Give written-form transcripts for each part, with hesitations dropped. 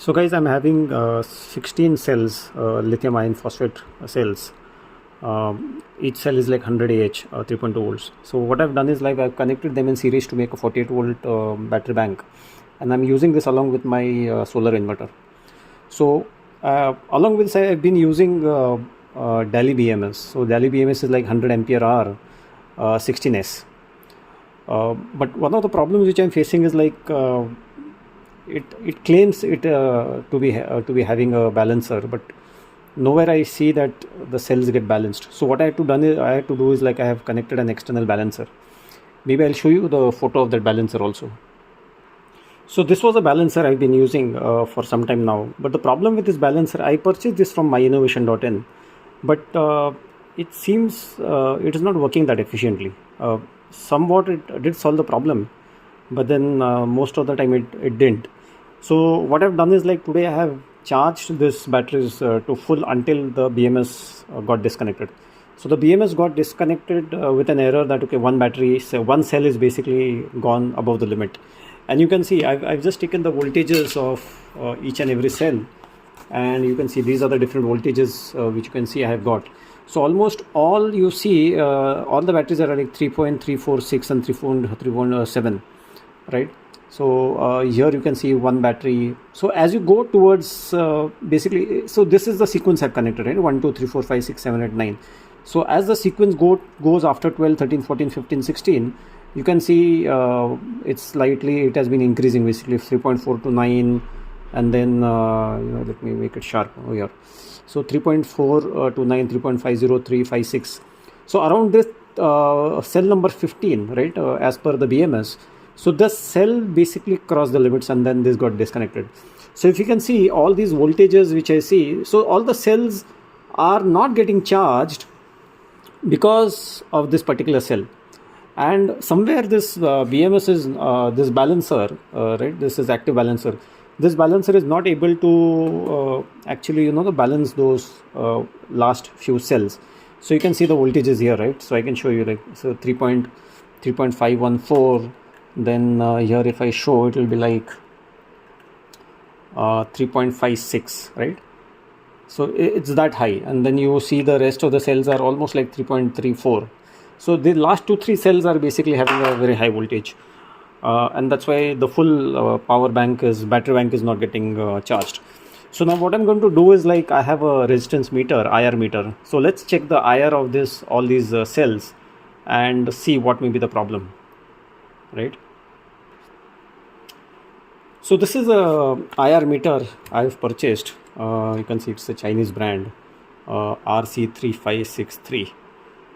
So guys, I'm having 16 cells, lithium iron phosphate cells. Each cell is like 100 Ah, 3.2 volts. So what I've done is like I've connected them in series to make a 48 volt battery bank, and I'm using this along with my solar inverter. So along with this, I've been using Daily BMS. So Daily BMS is like 100 ampere hour, 16S. But one of the problems which I'm facing is like it claims it to be having a balancer, but nowhere I see that the cells get balanced. So what I had to do is like I have connected an external balancer. Maybe I'll show you the photo of that balancer also. So this was a balancer I've been using for some time now. But the problem with this balancer, I purchased this from myinnovation.in, but it seems it is not working that efficiently. Somewhat it did solve the problem, but then most of the time it didn't. So what I've done is like today I have charged this batteries to full until the BMS got disconnected. So the BMS got disconnected with an error that okay, one cell is basically gone above the limit. And you can see I've just taken the voltages of each and every cell, and you can see these are the different voltages which you can see I have got. So almost all you see, all the batteries are like 3.346 and 3.7, right? So here you can see one battery. So as you go towards basically, so this is the sequence I've connected, right? 1 2 3 4 5 6 7 8 9. So as the sequence goes after 12 13 14 15 16, you can see it has been increasing, basically 3.4 to 9, and then let me make it sharp over here. So 3.4 to 9, 3.50, 3, 5, 6. So around this cell number 15, right, as per the BMS. So the cell basically crossed the limits, and then this got disconnected. So if you can see all these voltages which I see, so all the cells are not getting charged because of this particular cell. And somewhere this BMS is this balancer, right? This is active balancer. This balancer is not able to actually balance those last few cells. So you can see the voltages here, right? So I can show you like 3.514. Then here if I show, it will be like 3.56, right? So it's that high, and then you see the rest of the cells are almost like 3.34. So the last 2-3 cells are basically having a very high voltage, and that's why the full battery bank is not getting charged. So now what I'm going to do is like I have a resistance meter, IR meter. So let's check the IR of all these cells and see what may be the problem, right? So this is a IR meter I've purchased. You can see it's a Chinese brand, RC3563.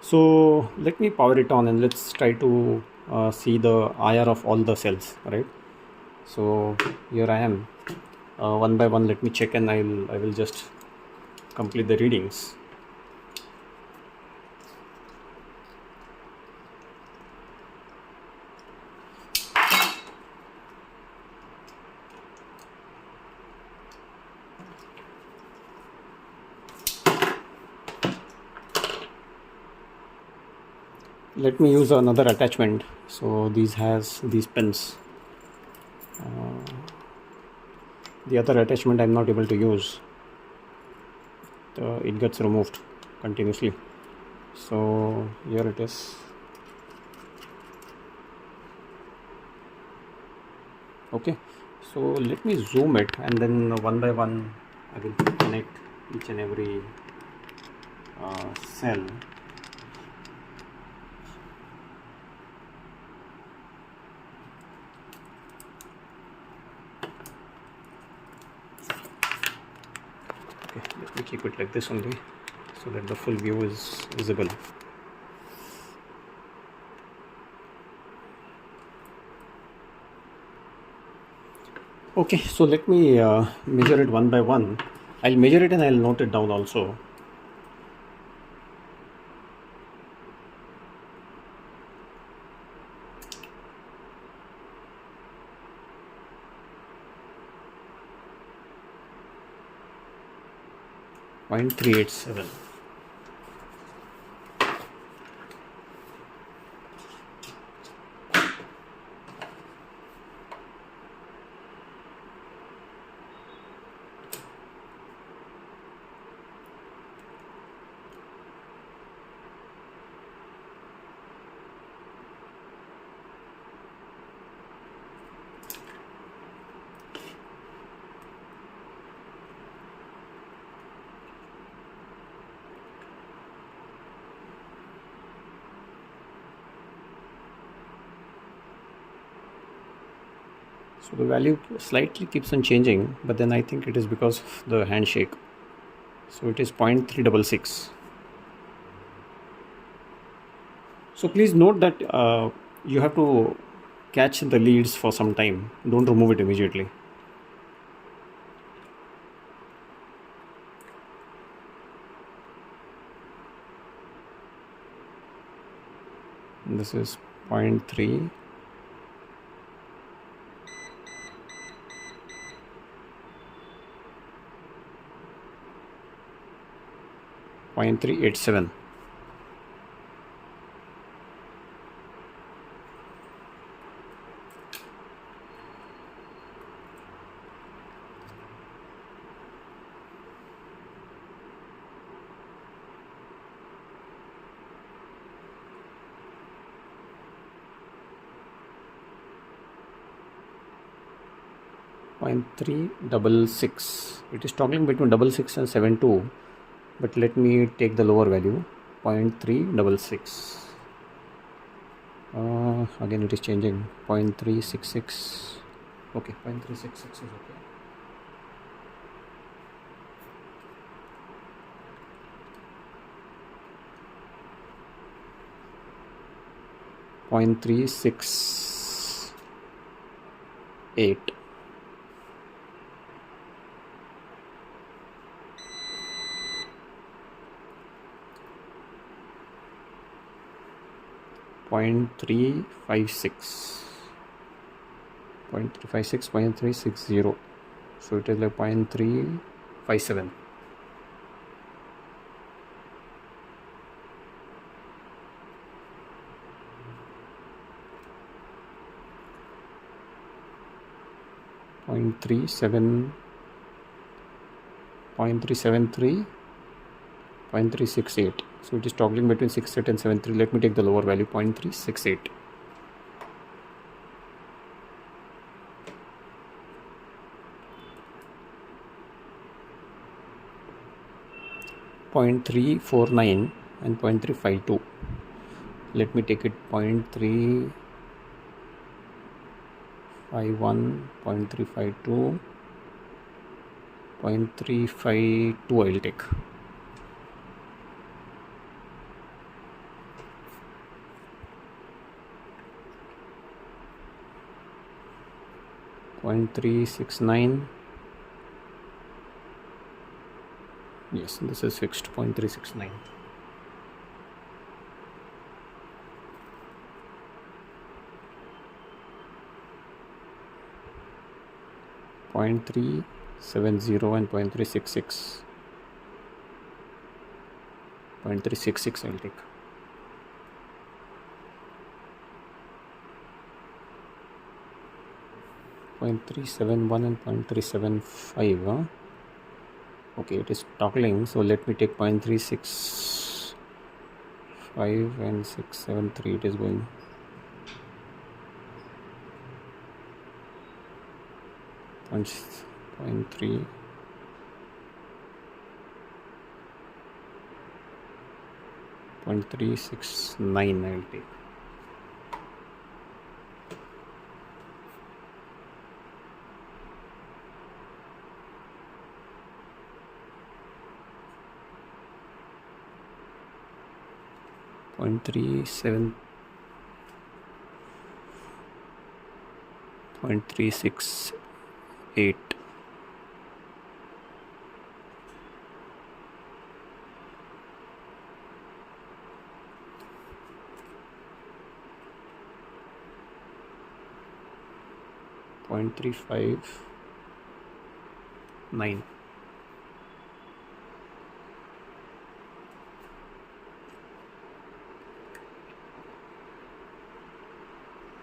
So let me power it on and let's try to see the IR of all the cells, right? So here I am, one by one. Let me check, and I will just complete the readings. Let me use another attachment. So these has these pins. The other attachment I'm not able to use. It gets removed continuously. So here it is. Okay, so let me zoom it, and then one by one I will connect each and every cell. Let me keep it like this only, so that the full view is visible. Okay, so let me measure it one by one. I'll measure it and I'll note it down also. .387. So the value slightly keeps on changing, but then I think it is because of the handshake. So it is 0.366. So please note that you have to catch the leads for some time. Don't remove it immediately. This is 0.3. .387. .366. It is toggling between 66 and 72, but let me take the lower value, 0.366. Again it is changing, 0.366. Okay, 0.366 is okay. .368. .356, 0.360. So it is like 0.357. .373, 0.368. So it is toggling between 68 and 73. Let me take the lower value, 0.368. .349 and 0.352. Let me take it 0.351, 0.352, 0.352 I'll take. .369. Yes, this is fixed, 0.369. .370 and 0.366. 0.366 I'll take. .371 and 0.375. Okay, it is toggling, so let me take 0.365 and 673. It is going. .3, 0.369 I'll take. .37, 0.368. .359.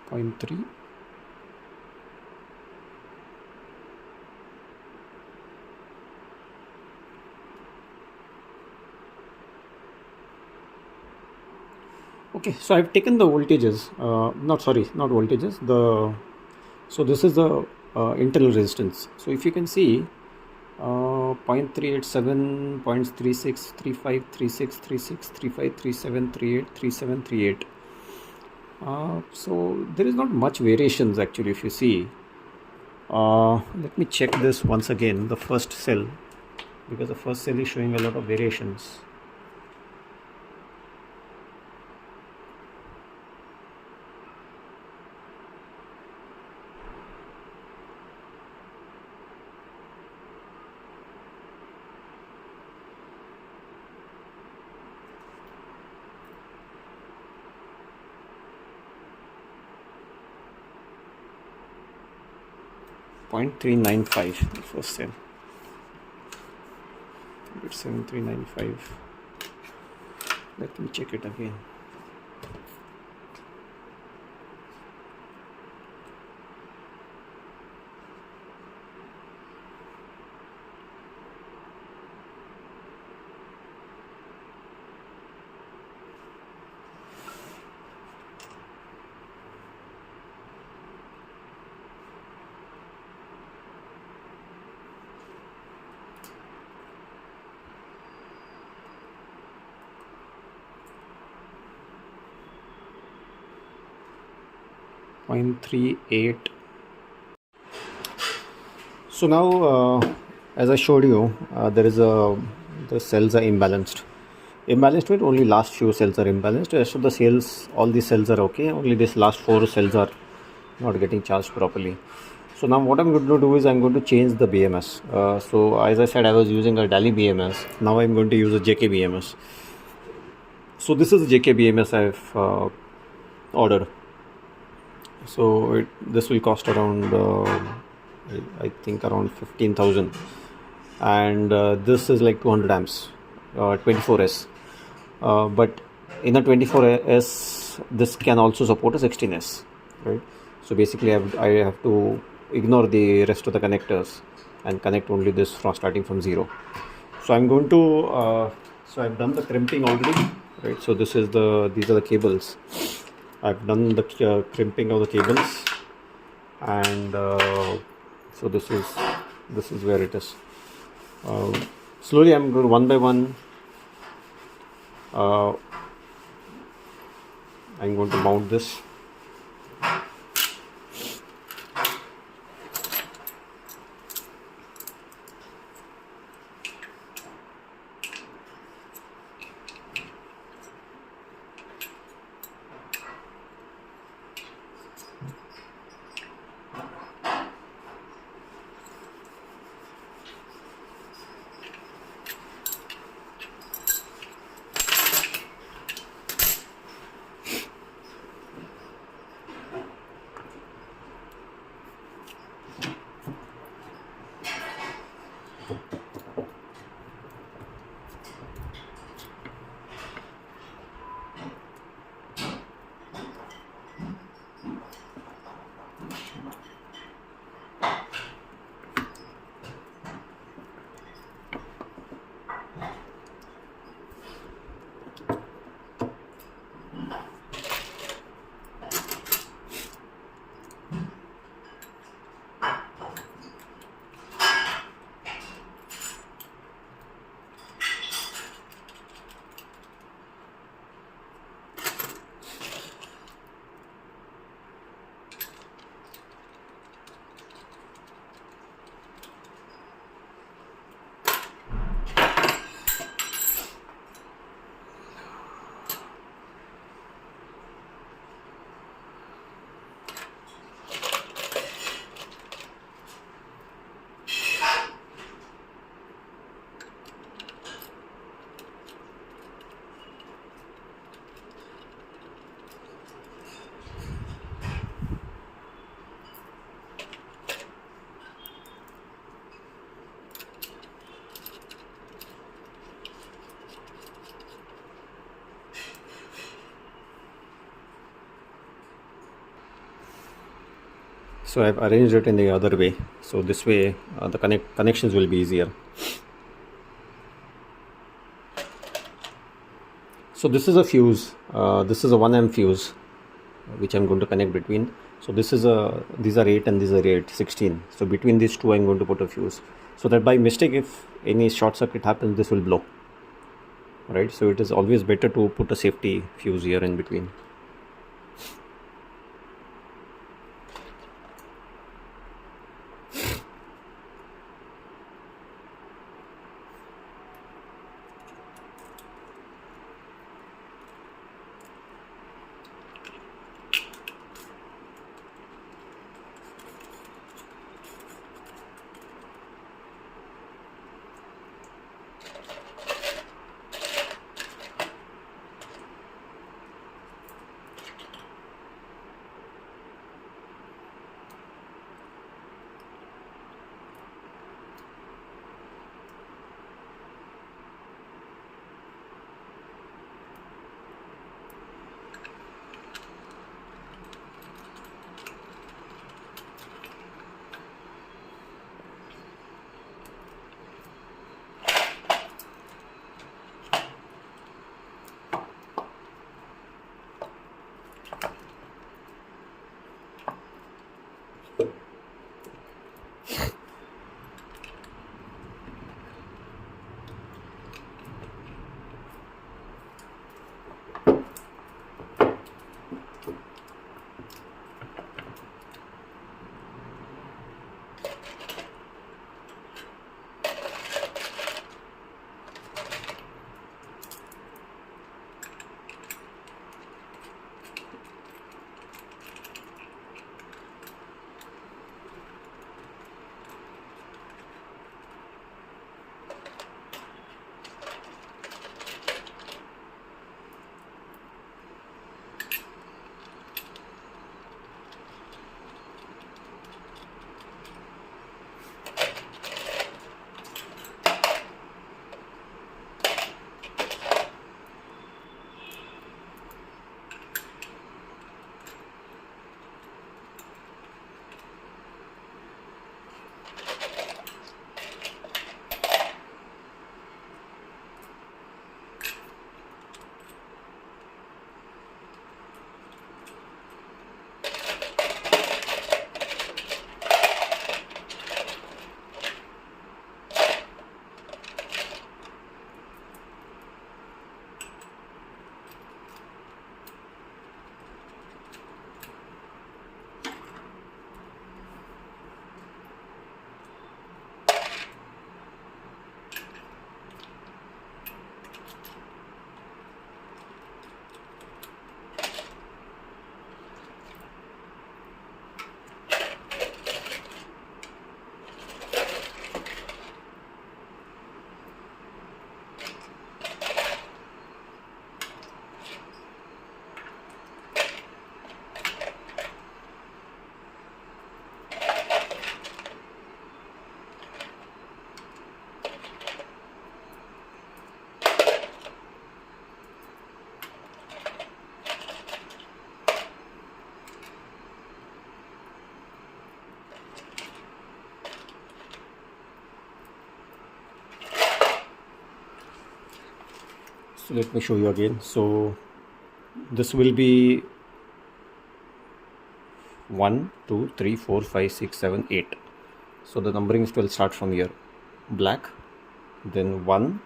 0.3. Okay, so I've taken the voltages, not voltages, so this is the internal resistance. So if you can see, 0.387, 0.36, 35, 36, 36, 35, 37, 38, 37, 38. So there is not much variations actually if you see. Let me check this once again, the first cell, because the first cell is showing a lot of variations. .395 first cell. 7395. Let me check it again. .38. So now, as I showed you, the cells are imbalanced. Imbalanced means only last few cells are imbalanced. Rest of the cells, all the cells are okay. Only this last 4 cells are not getting charged properly. So now what I'm going to do is I'm going to change the BMS. So as I said, I was using a DALI BMS. Now I'm going to use a JK BMS. So this is the JK BMS I've ordered. So this will cost around I think around 15,000, and this is like 200 amps, 24S. But in a 24S, this can also support a 16S, right? So basically, I have to ignore the rest of the connectors and connect only this from starting from 0. So I'm going to so I've done the crimping already, right? So these are the cables. I've done the crimping of the cables, and so this is where it is. Slowly I'm going one by one. I'm going to mount this. So I've arranged it in the other way, so this way the connections will be easier. So this is a fuse, this is a 1 amp fuse which I'm going to connect between. So these are 8 and these are 8, 16. So between these two I'm going to put a fuse, so that by mistake if any short circuit happens, this will blow, right? So it is always better to put a safety fuse here in between. So let me show you again. So this will be 1 2 3 4 5 6 7 8. So the numbering will start from here. Black, then 1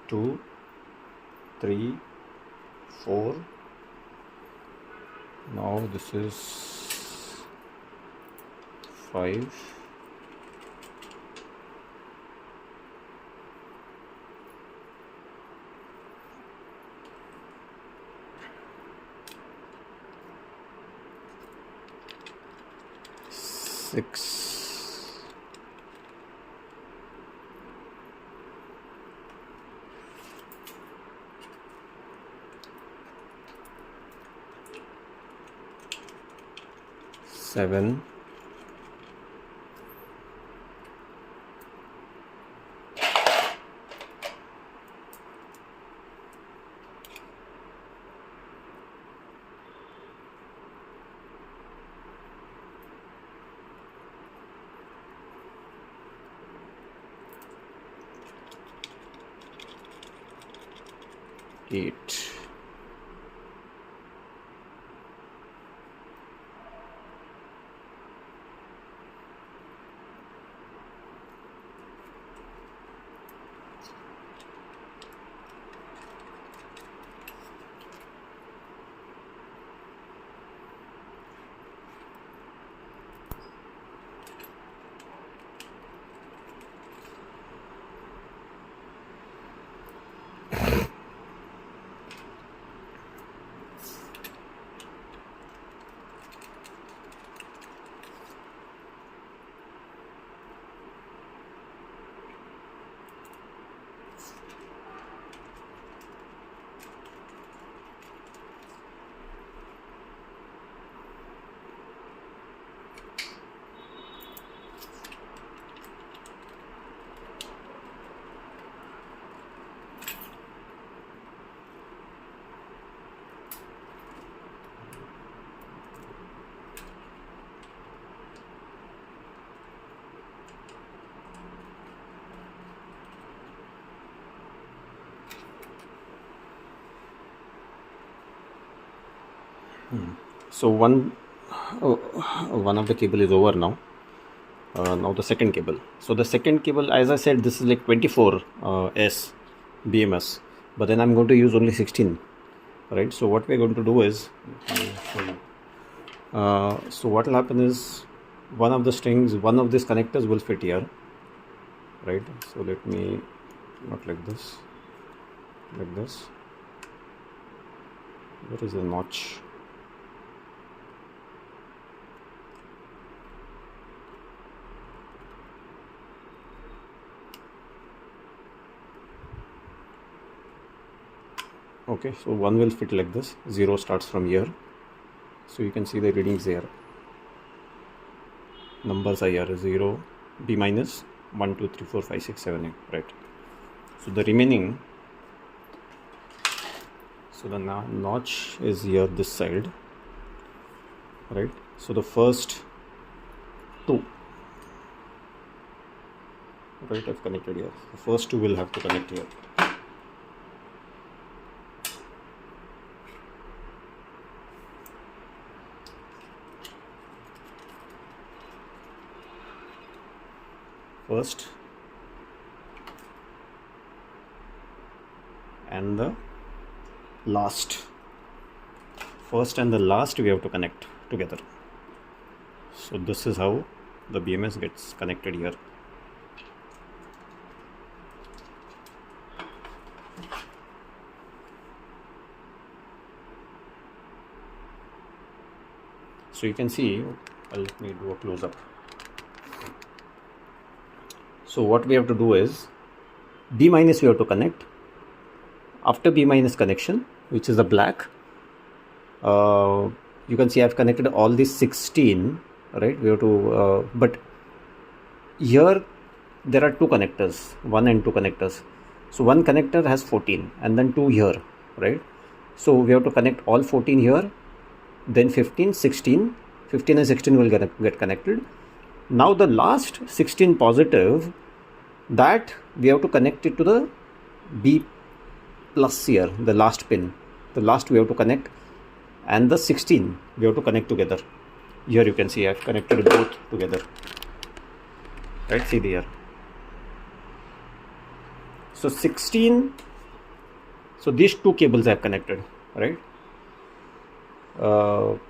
2 3 4. Now this is 5 6 7 8. So one of the cable is over now. Now the second cable. So the second cable, as I said, this is like 24 S BMS, but then I'm going to use only 16, right? So what we're going to do is, so what will happen is one of the strings, one of these connectors will fit here, right? So let me, not like this, like this. Where is the notch? Okay, so one will fit like this. 0 starts from here, so you can see the readings there. Numbers are here: 0, B minus, 1 2 3 4 5 6 7 8, right? So the remaining, so the notch is here this side, right? So the first 2, right, I've connected here. The first 2 will have to connect here. First and the last. First and the last we have to connect together. So this is how the BMS gets connected here. So you can see, let me do a close up. So what we have to do is, B minus we have to connect. After B minus connection, which is the black, you can see I've connected all these 16, right? We have to, but here there are 2 connectors, 1 and 2 connectors. So one connector has 14 and then 2 here, right? So we have to connect all 14 here, then 15, 16, 15 and 16 will get connected. Now the last 16 positive, that we have to connect it to the B plus here, the last pin. The last we have to connect, and the 16 we have to connect together. Here you can see I have connected both together. Right, see here. So 16, so these two cables I have connected, right? 14,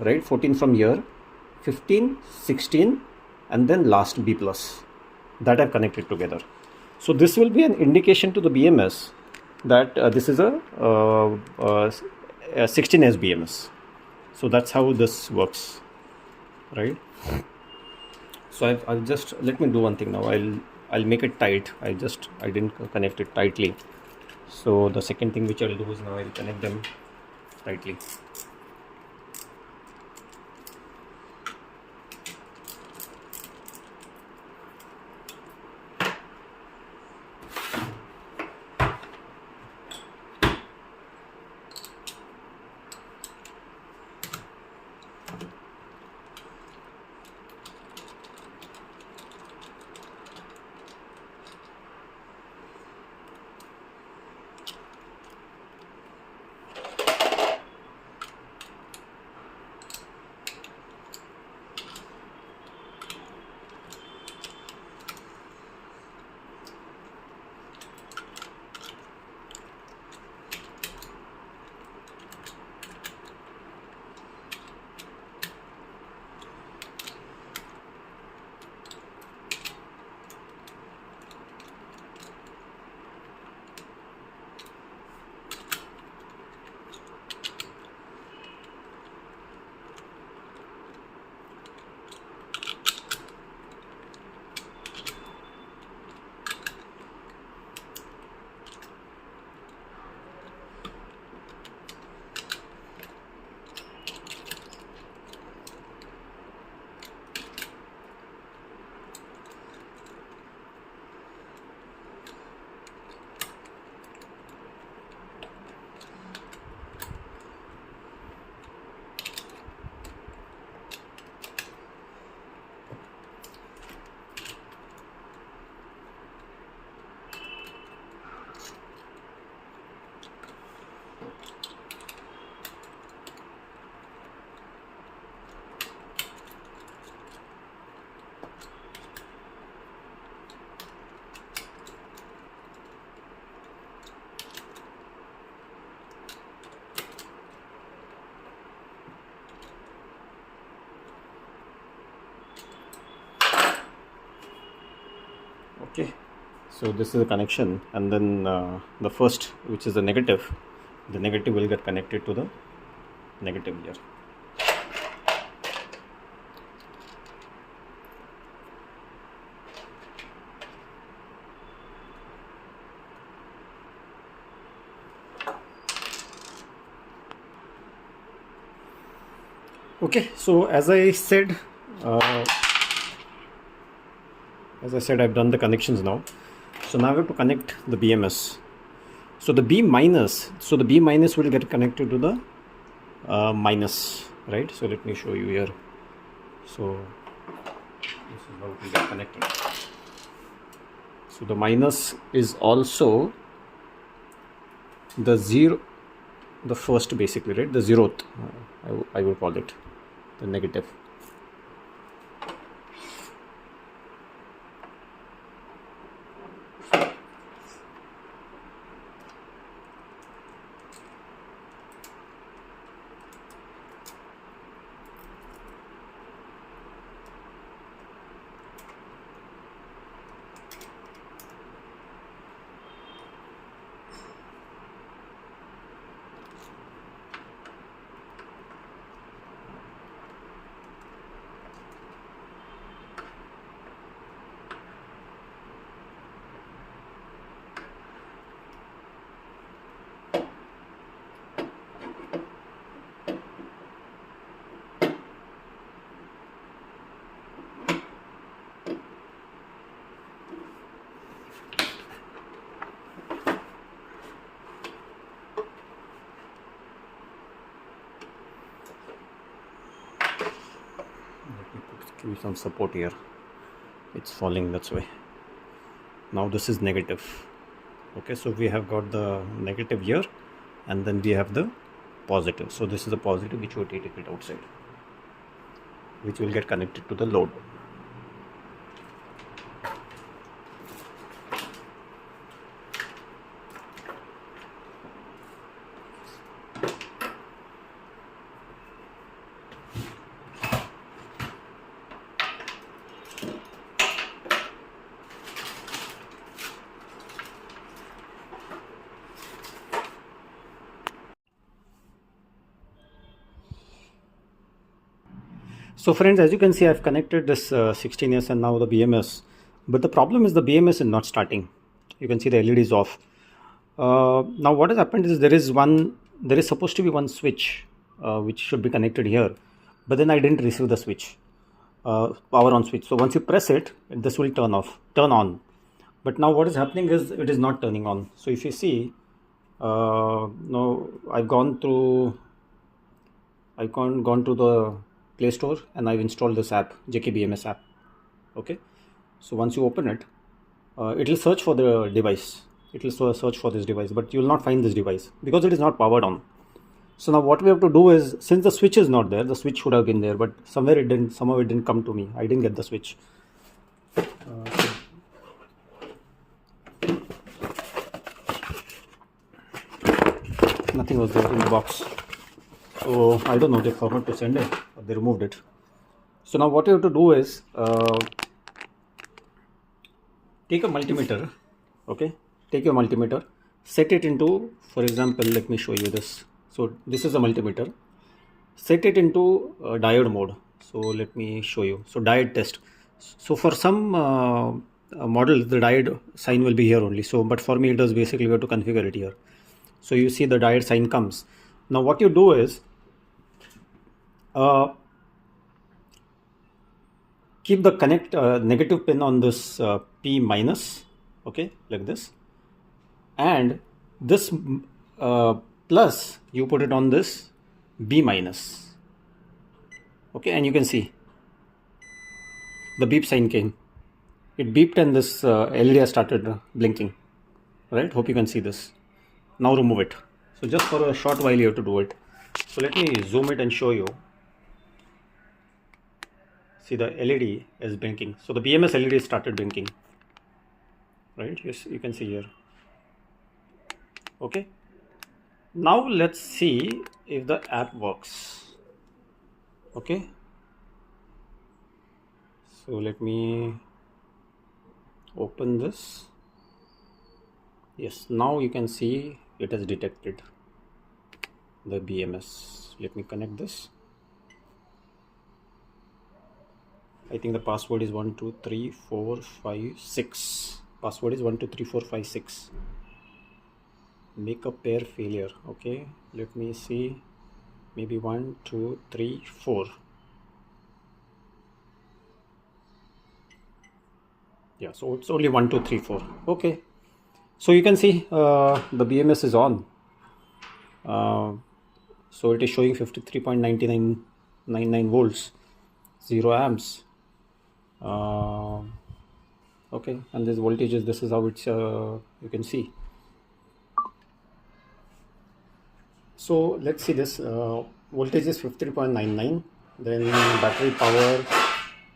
right? 14 from here, 15, 16, and then last B plus. That I've connected together. So this will be an indication to the BMS that this is a 16S BMS. So that's how this works, right? So I'll just, let me do one thing now. I'll make it tight. I didn't connect it tightly. So the second thing which I'll do is now I'll connect them tightly. Okay, so this is a connection, and then the first, which is the negative will get connected to the negative here. Okay, so as I said, I've done the connections now. So now I have to connect the BMS. So the B minus will get connected to the minus, right? So let me show you here. So this is how it will get connected. So the minus is also the zero, the first basically, right? The zeroth, I would call it, the negative. should be some support here. It's falling, that's why. Now this is negative. Okay, so we have got the negative here, and then we have the positive. So this is a positive which will take it outside, which will get connected to the load. So friends, as you can see, I've connected this 16S and now the BMS, but the problem is the BMS is not starting. You can see the LED is off. Now what has happened is there is supposed to be one switch which should be connected here, but then I didn't receive the switch, power on switch. So once you press it, this will turn on. But now what is happening is it is not turning on. So if you see, now I've gone to the Play Store and I've installed this app, JKBMS app. Okay, so once you open it, it will search for the device. It will search for this device, but you will not find this device because it is not powered on. So now what we have to do is, since the switch is not there, the switch should have been there, but somehow it didn't come to me. I didn't get the switch. Nothing was there in the box. So I don't know, they forgot to send it or they removed it. So now what you have to do is take a multimeter. Okay, take your multimeter, set it into, for example, let me show you this. So this is a multimeter. Set it into diode mode. So let me show you. So diode test. So for some models, the diode sign will be here only. So, but for me, it does basically we have to configure it here. So you see the diode sign comes. Now what you do is keep the negative pin on this P minus, okay, like this, and this plus you put it on this B minus, okay, and you can see the beep sign came. It beeped and this LED has started blinking, right? Hope you can see this. Now remove it. So just for a short while you have to do it. So let me zoom it and show you. See, the LED is blinking. So the BMS LED started blinking, right? Yes, you can see here. Okay. Now let's see if the app works. Okay. So let me open this. Yes, now you can see it has detected the BMS. Let me connect this. I think the password is 123456. Password is 123456. Make a pair failure. Okay, let me see. Maybe 1, 2, 3, 4. Yeah, so it's only 1, 2, 3, 4. Okay, so you can see the BMS is on. So it is showing 53.9999 volts, 0 amps. Okay, and this voltages, this is how it's you can see. So let's see this. Voltage is 53.99. Then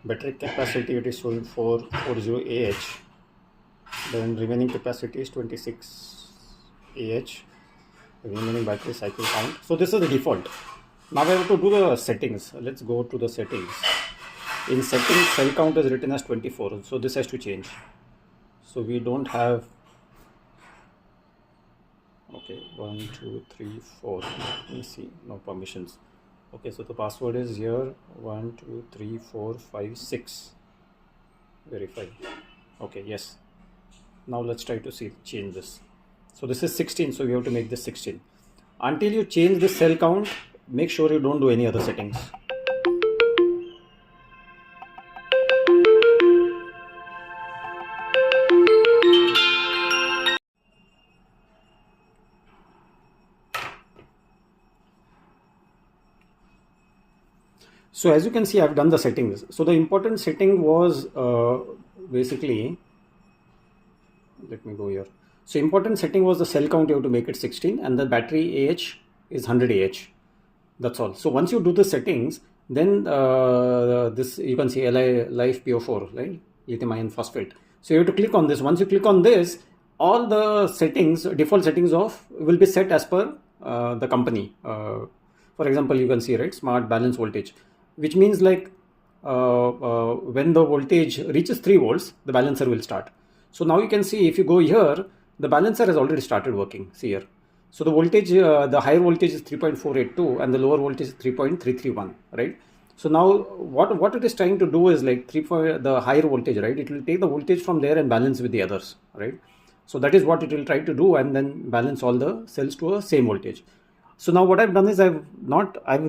battery capacity, it is showing 440 Ah. Then remaining capacity is 26 Ah. Remaining battery cycle count. So this is the default. Now we have to do the settings. Let's go to the settings. In settings, cell count is written as 24. So this has to change. So we don't have. Okay, 1, 2, 3, 4. Let me see. No permissions. Okay, so the password is here. 1, 2, 3, 4, 5, 6. Verify. Okay, yes. Now let's try to see change this. So this is 16, so we have to make this 16. Until you change the cell count, make sure you don't do any other settings. So as you can see, I've done the settings. So the important setting was basically, let me go here. So important setting was the cell count, you have to make it 16, and the battery AH is 100 AH. That's all. So once you do the settings, then this you can see LIFEPO4, right? Lithium iron phosphate. So you have to click on this. Once you click on this, all the settings, default settings of will be set as per the company. For example, you can see, right, smart balance voltage, which means like when the voltage reaches 3 volts, the balancer will start. So now you can see, if you go here, the balancer has already started working. See here. So the voltage, the higher voltage is 3.482 and the lower voltage is 3.331, right? So now what it is trying to do is like the higher voltage, right? It will take the voltage from there and balance with the others, right? So that is what it will try to do, and then balance all the cells to a same voltage. So now what I've done is I've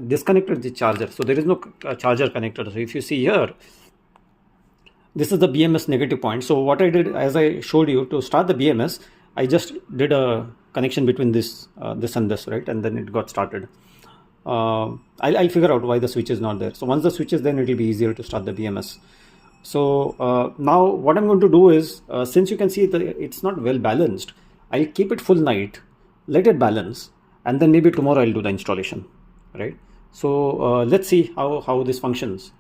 disconnected the charger. So there is no charger connected. So if you see here, this is the BMS negative point. So what I did, as I showed you, to start the BMS, I just did a connection between this and this, right? And then it got started. I'll figure out why the switch is not there. So once the switch is, then it will be easier to start the BMS. So now what I'm going to do is, since you can see that it's not well balanced, I'll keep it full night, let it balance, and then maybe tomorrow I'll do the installation, right? So let's see how this functions.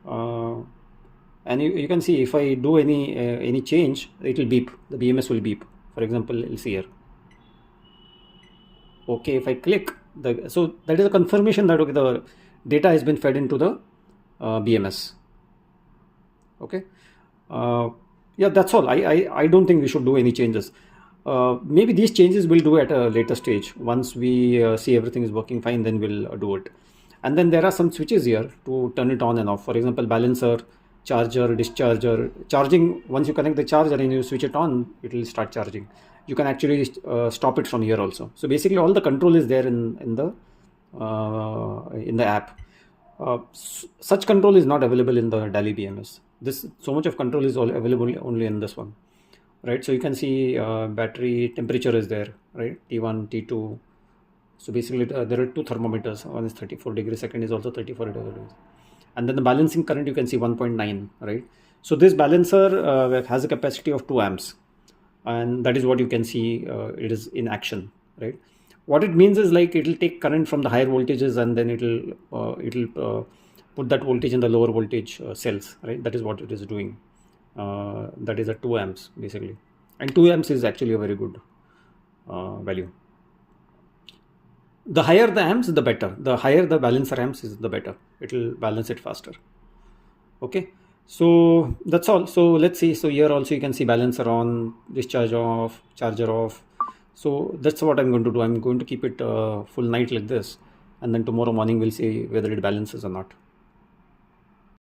And you can see, if I do any change, it will beep. The BMS will beep. For example, you'll see here. Okay, if I click, so that is a confirmation that okay, the data has been fed into the BMS. Okay, yeah, that's all. I don't think we should do any changes. Maybe these changes we'll do at a later stage. Once we see everything is working fine, then we'll do it. And then there are some switches here to turn it on and off. For example, balancer, charger, discharger. Charging, once you connect the charger and you switch it on, it will start charging. You can actually stop it from here also. So basically all the control is there in the app. Such control is not available in the DALI BMS. So much of control is all available only in this one, right? So you can see battery temperature is there, right? T1, T2. So basically there are 2 thermometers. One is 34 degrees, second is also 34 degrees. And then the balancing current, you can see 1.9, right? So this balancer has a capacity of 2 amps. And that is what you can see, it is in action, right? What it means is like it will take current from the higher voltages, and then it will put that voltage in the lower voltage cells, right? That is what it is doing. That is at 2 amps basically. And 2 amps is actually a very good value. The higher the amps, the better. The higher the balancer amps is, the better. It will balance it faster. Okay. So that's all. So let's see. So here also you can see balancer on, discharge off, charger off. So that's what I'm going to do. I'm going to keep it full night like this. And then tomorrow morning we'll see whether it balances or not.